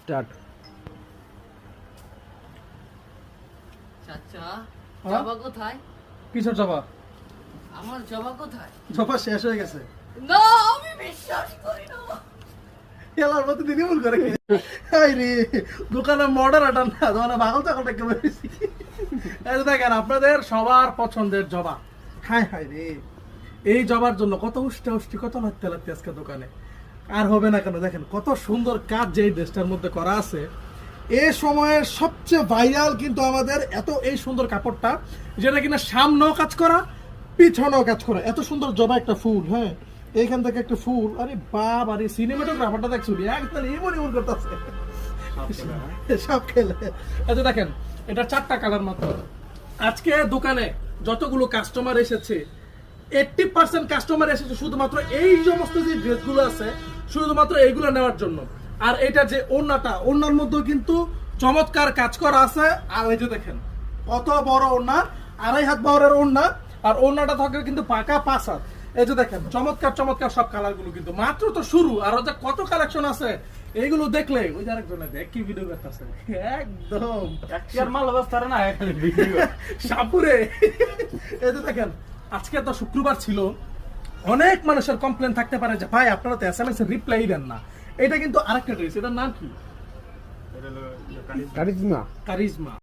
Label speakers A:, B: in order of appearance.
A: Start.
B: চাচা জবা কোথায়?
C: কিসের জবা?
B: আমার জবা কোথায়?
C: জবা শেষ হয়ে গেছে।
B: না আমি বিশ্বাস করি না।
C: এলার মতো দিদি ভুল করে রে দোকানে মর্ডার আটান না দোকানে পাগল চাকলটা কেমন বেশি। এই যে দেখেন আপনাদের সবার পছন্দের জবা। হাই হাই রে, এই জবার জন্য কত উষ্টি কত লাগতে লাগতে আজকে দোকানে। আর হবে না কেন, দেখেন কত সুন্দর কাজ যে এই ড্রেসটার মধ্যে করা আছে। এই সময়ের সবচেয়ে ভাইরাল কিন্তু আমাদের এত এই সুন্দর কাপড়টা, যেটা কিনা সামনেও কাজ করা পিছনেও কাজ করা। এত সুন্দর জবা একটা ফুল, হ্যাঁ এইখান থেকে একটা ফুল। আরে বাপ, আরে সিনেমাটোগ্রাফারটা দেখছো একদম এমন এমন করতেছে সব খেলে। আচ্ছা দেখেন এটা 4টা কালার মাত্র। আজকে দোকানে যতগুলো কাস্টমার এসেছে 80% কাস্টমার এসেছে শুধুমাত্র এই সমস্ত যে ড্রেসগুলো আছে শুধুমাত্র এইগুলো নেওয়ার জন্য। আর এটা যে ওড়নাটা, ওড়নার মধ্যেও কিন্তু চমৎকার কাজ করা আছে। আর এই যে দেখেন কত বড় ওড়না, 2.5 হাত বহরের ওড়না। আর ওড়নাটা থাকে কিন্তু পাকা 5 হাত। এই যে দেখেন চমৎকার চমৎকার সব কালার গুলো, কিন্তু মাত্র তো শুরু, আর যে কত কালেকশন আছে এইগুলো দেখলে ওই যে আরেকজনে দেখ কি ভিডিও করতেছে একদম
A: মাল অবস্থা না খালি ভিডিও
C: সাপুরে। এই যে দেখেন আজকে তো শুক্রবার ছিল, অনেক মানুষের কমপ্লেন থাকতে পারে যে ভাই আপনারা তো এসএমএস এর রিপ্লাই দেন না। এটা কিন্তু আরেকটা ড্রেস, এটার নাম কি?
A: কারিজমা।
C: কারিজমা।